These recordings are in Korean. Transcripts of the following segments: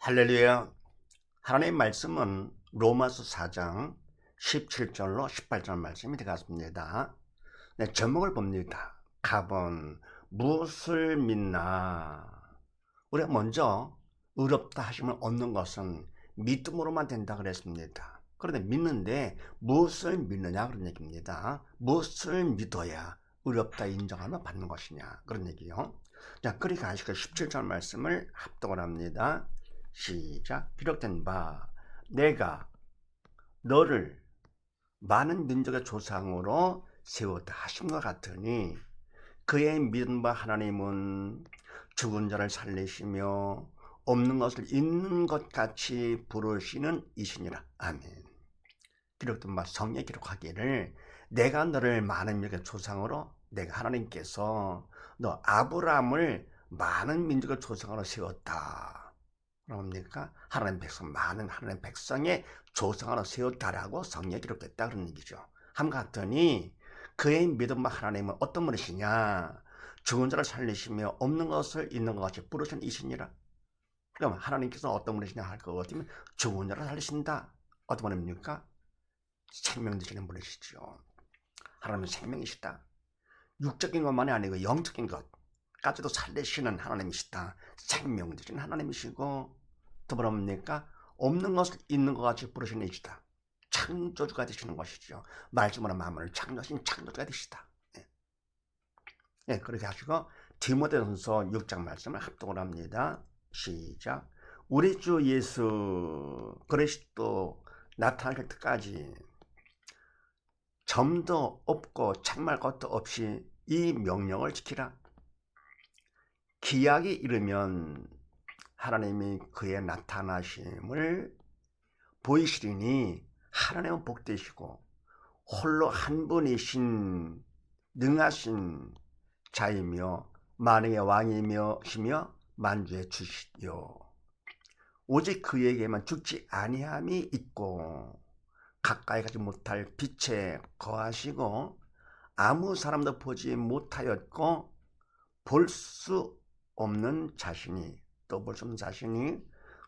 할렐루야. 하나님의 말씀은 로마서 4장 17절로 18절 말씀이 되겠습니다. 네, 제목을 봅니다. 갑은 무엇을 믿나? 우리가 먼저 의롭다 하시면 얻는 것은 믿음으로만 된다 그랬습니다. 그런데 믿는데 무엇을 믿느냐 그런 얘기입니다. 무엇을 믿어야 의롭다 인정하며 받는 것이냐 그런 얘기요. 자, 그리 가시고 17절 말씀을 합독을 합니다. 시작. 기록된 바 내가 너를 많은 민족의 조상으로 세웠다 하심과 같으니 그의 믿은 바 하나님은 죽은 자를 살리시며 없는 것을 있는 것 같이 부르시는 이시니라. 아멘. 기록된 바 성경에 기록하기를 내가 너를 많은 민족의 조상으로 내가 하나님께서 너 아브라함을 많은 민족의 조상으로 세웠다. 그러니까 하나님 백성 많은 하나님 백성의 조상으로 세웠다라고 성경에 기록됐다 그런 얘기죠. 함과 같으니 그의 믿음 바 하나님은 어떤 분이시냐? 죽은 자를 살리시며 없는 것을 있는 것 같이 부르신 이시니라. 그럼 하나님께서 어떤 분이시냐 할 것 같으면 죽은 자를 살리신다. 어떤 분입니까? 생명 되시는 분이시죠. 하나님은 생명이시다. 육적인 것만이 아니고 영적인 것까지도 살리시는 하나님이시다. 생명 되시는 하나님이시고 또 뭐랍니까? 없는 것을 있는 것 같이 부르시는 이시다. 창조주가 되시는 것이죠. 말씀으로 만물을 창조하신 창조주가 되시다. 예. 예, 그렇게 하시고 디모데전서 6장 말씀을 합독을 합니다. 시작. 우리 주 예수 그리스도 나타날 때까지 점도 없고 참말 것도 없이 이 명령을 지키라. 기약이 이르면 하나님이 그의 나타나심을 보이시리니 하나님은 복되시고 홀로 한 분이신 능하신 자이며 만왕의 왕이시며 만주의 주시요 오직 그에게만 죽지 아니함이 있고 가까이 가지 못할 빛에 거하시고 아무 사람도 보지 못하였고 볼 수 없는 자신이 또 볼 수 없는 자신이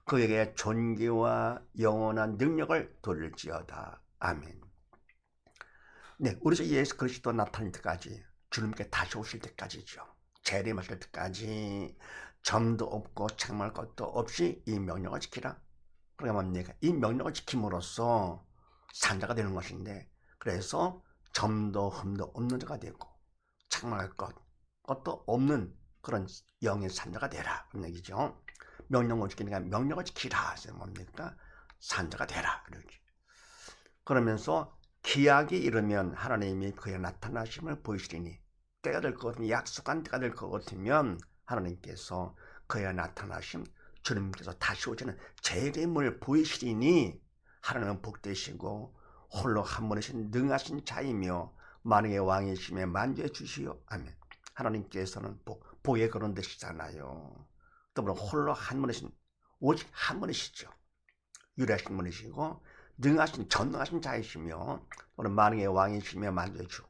그에게 존귀와 영원한 능력을 돌릴지어다. 아멘. 네, 우리 주 예수 그리스도 나타날 때까지 주님께 다시 오실 때까지죠. 재림하실 때까지 점도 없고 창말 것도 없이 이 명령을 지키라. 그러니까 뭡니까? 이 명령을 지킴으로써 산자가 되는 것인데 그래서 점도 흠도 없는 자가 되고 창말할 것도 없는 그런 영의 산자가 되라 그런 얘기죠. 명령을 지키니까 명령을 지키라 해서 뭡니까? 산자가 되라 그러지. 그러면서 기약이 이르면 하나님이 그의 나타나심을 보이시리니 때가 될 것 같으면 약속한 때가 될 것 같으면 하나님께서 그의 나타나심 주님께서 다시 오시는 재림을 보이시리니 하나님은 복되시고 홀로 한 분이신 능하신 자이며 만왕의 왕이시며 만주의 주시요. 아멘. 하나님께서는 복의 그런 되시잖아요. 또 홀로 한 분이신 오직 한 분이시죠. 유일하신 분이시고 능하신 전능하신 자이시며 만왕의 왕이시며 만주의 주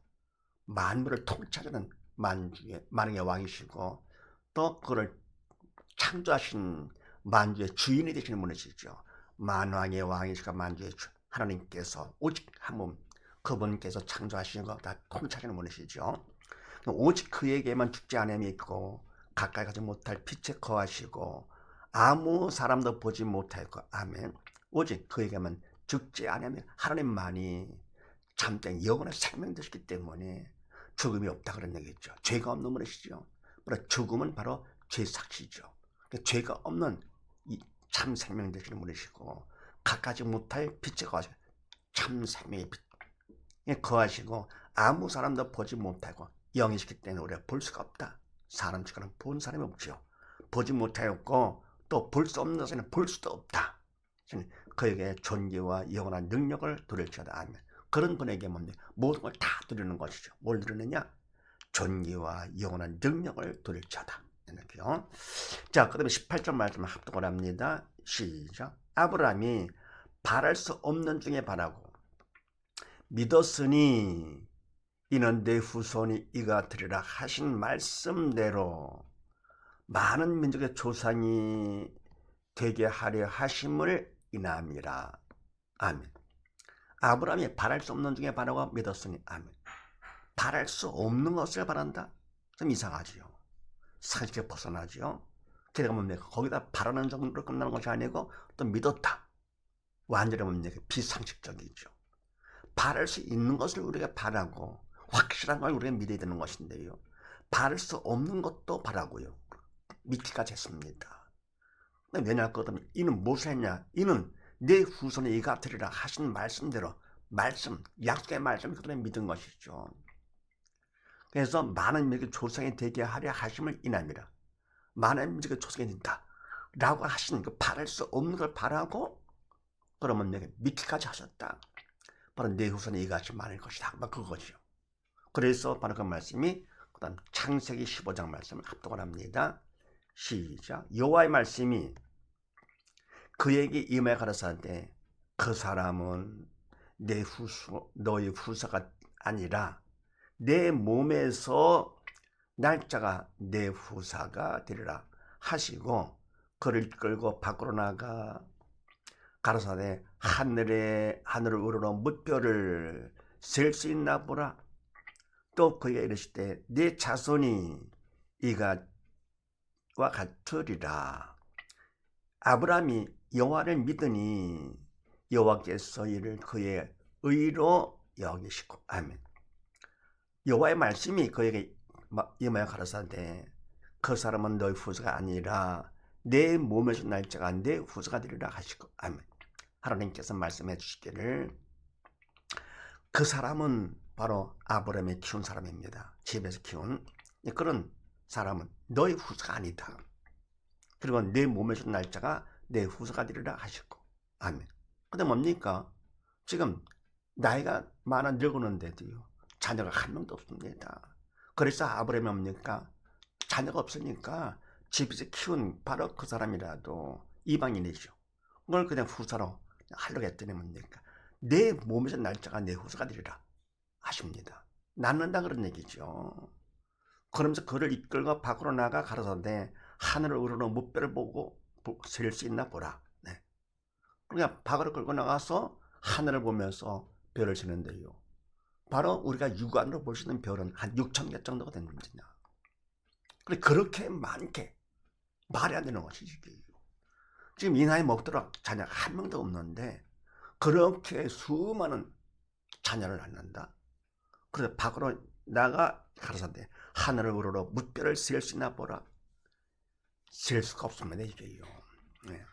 만물을 통치하는 만왕의 왕이시고 또 그를 창조하신 만주의 주인이 되시는 분이시죠. 만왕의 왕이시고 만주의 주 하나님께서 오직 한 분 그분께서 창조하신 것 다 통치하시는 분이시죠. 오직 그에게만 죽지 않음이 있고 가까이 가지 못할 빛에 거하시고 아무 사람도 보지 못하였고 아멘. 오직 그에게만 죽지 않으면 하나님만이 참된 영원한 생명 되시기 때문에 죽음이 없다 그런 얘기죠. 죄가 없는 분이시죠. 죽음은 바로 죄 삭시죠. 죄가 없는 참 생명 되시는 분이시고 가까지 못할 빛에 거하시고 참 생명의 빛에 거하시고 아무 사람도 보지 못하고 영이시기 때문에 우리가 볼 수가 없다. 사람 치고는 본 사람이 없죠. 보지 못하였고 또 볼 수 없는 것은 볼 수도 없다. 그에게 존귀와 영원한 능력을 드릴지어다. 아멘. 그런 분에게 모든 걸 다 드리는 것이죠. 뭘 드리느냐? 존귀와 영원한 능력을 드릴지어다. 이렇게요. 자, 그 다음에 18절 말씀을 합독을 합니다. 시작. 아브라함이 바랄 수 없는 중에 바라고 믿었으니 이는 내 후손이 이가 되리라 하신 말씀대로 많은 민족의 조상이 되게 하려 하심을 인함이라. 아멘. 아브라함이 바랄 수 없는 중에 바라고 믿었으니 아멘. 바랄 수 없는 것을 바란다? 좀 이상하지요. 상식에 벗어나지요. 그러니까 뭡니까? 거기다 바라는 정도로 끝나는 것이 아니고 또 믿었다. 완전히 뭡니까? 비상식적이죠. 바랄 수 있는 것을 우리가 바라고 확실한 걸 우리가 믿어야 되는 것인데요. 바랄 수 없는 것도 바라고요. 믿기까지 했습니다. 왜냐하면 이는 무엇을 했냐? 이는 내 후손이 이가 되리라 하신 말씀대로 말씀, 약속의 말씀을 그들이 믿은 것이죠. 그래서 많은 민족의 조상이 되게 하려 하심을 인함이라. 많은 민족의 조상이 된다 라고 하신 그 바랄 수 없는 걸 바라고 그러면 내가 믿기까지 하셨다. 바로 내 후손이 이같이 많을 것이다. 그거죠. 그래서 바로 그 말씀이 그다음 창세기 15장 말씀을 합독을 합니다. 시작. 여호와의 말씀이 그에게 임하여 가라사대 그 사람은 너의 후사가 아니라 내 몸에서 날짜가 내 후사가 되리라 하시고 그를 끌고 밖으로 나가 가라사대 하늘을 우러러 무뼈를 셀 수 있나 보라. 또 그에게 이르시되 네 자손이 이가 같으리라. 아브라함이 여호와를 믿으니 여호와께서 이를 그의 의로 여기시고 아멘. 여호와의 말씀이 그에게 임하여 가라사대 그 사람은 너의 후사가 아니라 내 몸에서 날짜가 내 후사가 되리라 하시고 아멘. 하나님께서 말씀해 주시기를 그 사람은 바로 아브라함이 키운 사람입니다. 집에서 키운 그런 사람은 너의 후사가 아니다. 그리고 내 몸에서 날짜가 내 후사가 되리라 하시고 아멘. 근데 뭡니까? 지금 나이가 많아 늙었는데도요 자녀가 한 명도 없습니다. 그래서 아브라함이 뭡니까? 자녀가 없으니까 집에서 키운 바로 그 사람이라도 이방인이죠. 그걸 그냥 후사로 하려고 했더니 뭡니까? 내 몸에서 날짜가 내 후사가 되리라 하십니다. 낳는다 그런 얘기죠. 그러면서 그를 이끌고 밖으로 나가 가라사대 하늘을 우러러 무뼈를 보고 셀 수 있나 보라. 네. 그러니까 밖으로 끌고 나가서 하늘을 보면서 별을 세는데요. 바로 우리가 육안으로 볼 수 있는 별은 한 6,000개 정도가 되는 겁니다. 그런데 그렇게 많게 말이 안 되는 것이지. 지금 이 나이 먹도록 자녀가 한 명도 없는데 그렇게 수많은 자녀를 낳는다. 그래서 밖으로 나가 가라사대 하늘을 우러러 무뼈를 셀 수 있나 보라. 셀 수가 없습니다. 이게요. 네.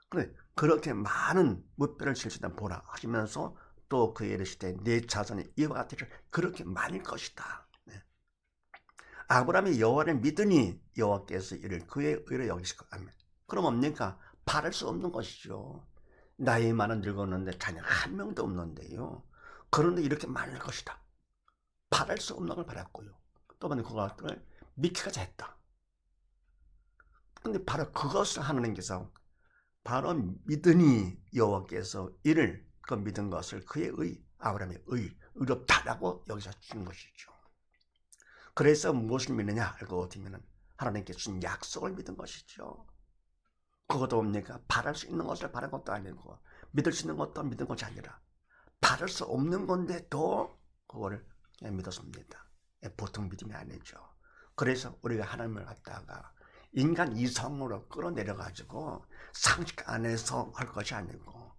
그래 그렇게 많은 무뼈를 셀 수 있나 보라 하시면서 또 그에 이르시되 내 자손이 이와 같으리라. 그렇게 많을 것이다. 네. 아브라함이 여호와를 믿으니 여호와께서 이를 그의 의로 여기시고 아멘. 그럼 뭡니까? 바랄 수 없는 것이죠. 나이 많은 늙었는데 자녀가 한 명도 없는데요. 그런데 이렇게 많을 것이다. 바랄 수 없는 걸 바랐고요. 또 그것을 믿기까지 했다. 근데 바로 그것을 하나님께서 바로 믿으니 여호와께서 이를 그 믿은 것을 그의 의, 아브라함의 의롭다라고 여기서 주는 것이죠. 그래서 무엇을 믿느냐 알고 어디면은 하나님께 주신 약속을 믿은 것이죠. 그것도 뭡니까? 바랄 수 있는 것을 바란 것도 아니고 믿을 수 있는 것도 믿은 것이 아니라 바랄 수 없는 건데도 그거를 믿었습니다. 보통 믿음이 아니죠. 그래서 우리가 하나님을 갖다가 인간 이성으로 끌어내려가지고 상식 안에서 할 것이 아니고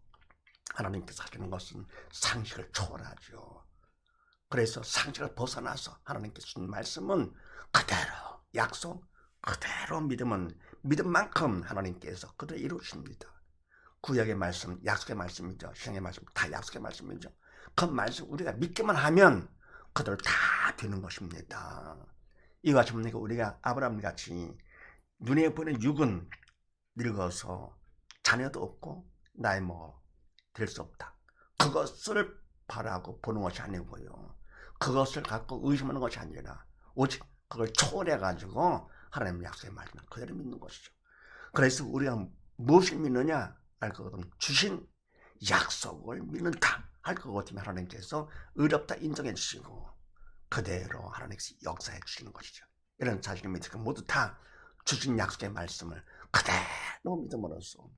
하나님께서 하시는 것은 상식을 초월하죠. 그래서 상식을 벗어나서 하나님께서 주신 말씀은 그대로 약속, 그대로 믿음은 믿음만큼 하나님께서 그대로 이루십니다. 구약의 말씀, 약속의 말씀이죠. 신약의 말씀, 다 약속의 말씀이죠. 그 말씀 우리가 믿기만 하면 그대로 다 되는 것입니다. 이와 같이 우리가 아브라함 같이 눈에 보이는 육은 늙어서 자녀도 없고 나이 먹어 될 수 없다. 그것을 바라고 보는 것이 아니고요. 그것을 갖고 의심하는 것이 아니라 오직 그걸 초월해가지고 하나님의 약속의 말씀을 그대로 믿는 것이죠. 그래서 우리가 무엇을 믿느냐 할 거거든. 주신 약속을 믿는다 할 거거든요. 하나님께서 의롭다 인정해 주시고 그대로 하나님께서 역사해 주시는 것이죠. 이런 자신을 믿으니까 모두 다 주신 약속의 말씀을 그대로 너무 믿음으로써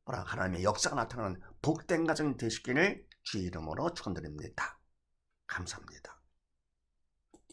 하나님의 역사가 나타나는 복된 가정 되시기를 주의 이름으로 축원드립니다. 감사합니다.